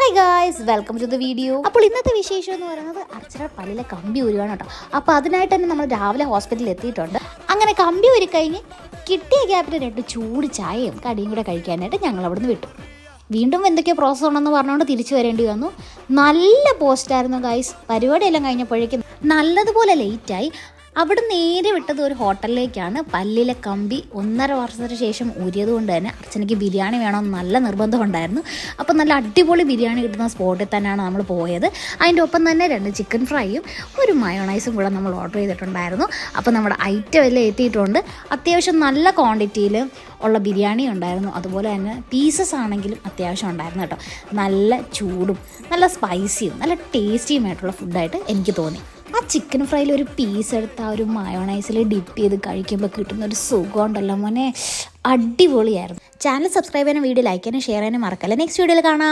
Hi guys, welcome to the video. അപ്പോൾ ഇന്നത്തെ വിശേഷം എന്ന് പറയുന്നത് അർച്ചന പല്ലിലെ കമ്പി ഊരുവാണ് കേട്ടോ. അപ്പോൾ അതിനായിട്ട് തന്നെ നമ്മൾ രാവിലെ ഹോസ്പിറ്റലിൽ എത്തിയിട്ടുണ്ട്. അങ്ങനെ കമ്പി ഊരി കഴിഞ്ഞ് കിട്ടിയ ഗ്യാപ്പിൽ 2 ചൂട് ചായയും കടിയും കൂടെ കഴിക്കാനായിട്ട് ഞങ്ങൾ അവിടുന്ന് വിട്ടു. വീണ്ടും എന്തൊക്കെയോ പ്രോസസ്സ് ഉണ്ടെന്ന് പറഞ്ഞുകൊണ്ട് തിരിച്ചു വരേണ്ടി വന്നു. നല്ല പോസ്റ്റായിരുന്നു ഗായ്സ്. പരിപാടിയെല്ലാം കഴിഞ്ഞപ്പോഴേക്കും നല്ലതുപോലെ ലേറ്റായി. അവിടെ നേരെ വിട്ടത് ഒരു ഹോട്ടലിലേക്കാണ്. പല്ലിലെ കമ്പി 1.5 വർഷത്തിന് ശേഷം ഊരിയത് കൊണ്ട് തന്നെ അർച്ചനയ്ക്ക് ബിരിയാണി വേണമെന്ന് നല്ല നിർബന്ധമുണ്ടായിരുന്നു. അപ്പോൾ നല്ല അടിപൊളി ബിരിയാണി കിട്ടുന്ന സ്പോട്ടിൽ തന്നെയാണ് നമ്മൾ പോയത്. അതിൻ്റെ ഒപ്പം തന്നെ 2 ചിക്കൻ ഫ്രൈയും 1 മയോണൈസും കൂടെ നമ്മൾ ഓർഡർ ചെയ്തിട്ടുണ്ടായിരുന്നു. അപ്പോൾ നമ്മുടെ ഐറ്റം എല്ലാം എത്തിയിട്ടുണ്ട്. അത്യാവശ്യം നല്ല ക്വാണ്ടിറ്റിയിൽ ഉള്ള ബിരിയാണി ഉണ്ടായിരുന്നു. അതുപോലെ തന്നെ പീസസ് ആണെങ്കിലും അത്യാവശ്യം ഉണ്ടായിരുന്നു കേട്ടോ. നല്ല ചൂടും നല്ല സ്പൈസിയും നല്ല ടേസ്റ്റിയുമായിട്ടുള്ള ഫുഡായിട്ട് എനിക്ക് തോന്നി. ആ ചിക്കൻ ഫ്രൈയിൽ ഒരു പീസ് എടുത്ത് ആ ഒരു മയോണൈസിൽ ഡിപ്പ് ചെയ്ത് കഴിക്കുമ്പോൾ കിട്ടുന്ന ഒരു സുഖം ഉണ്ടല്ലോ മോനെ, അടിപൊളിയായിരുന്നു. ചാനൽ സബ്സ്ക്രൈബ് ചെയ്യാനും വീഡിയോ ലൈക്ക് ചെയ്യാനും ഷെയർ ചെയ്യാനും മറക്കല്ല. നെക്സ്റ്റ് വീഡിയോയിൽ കാണാം.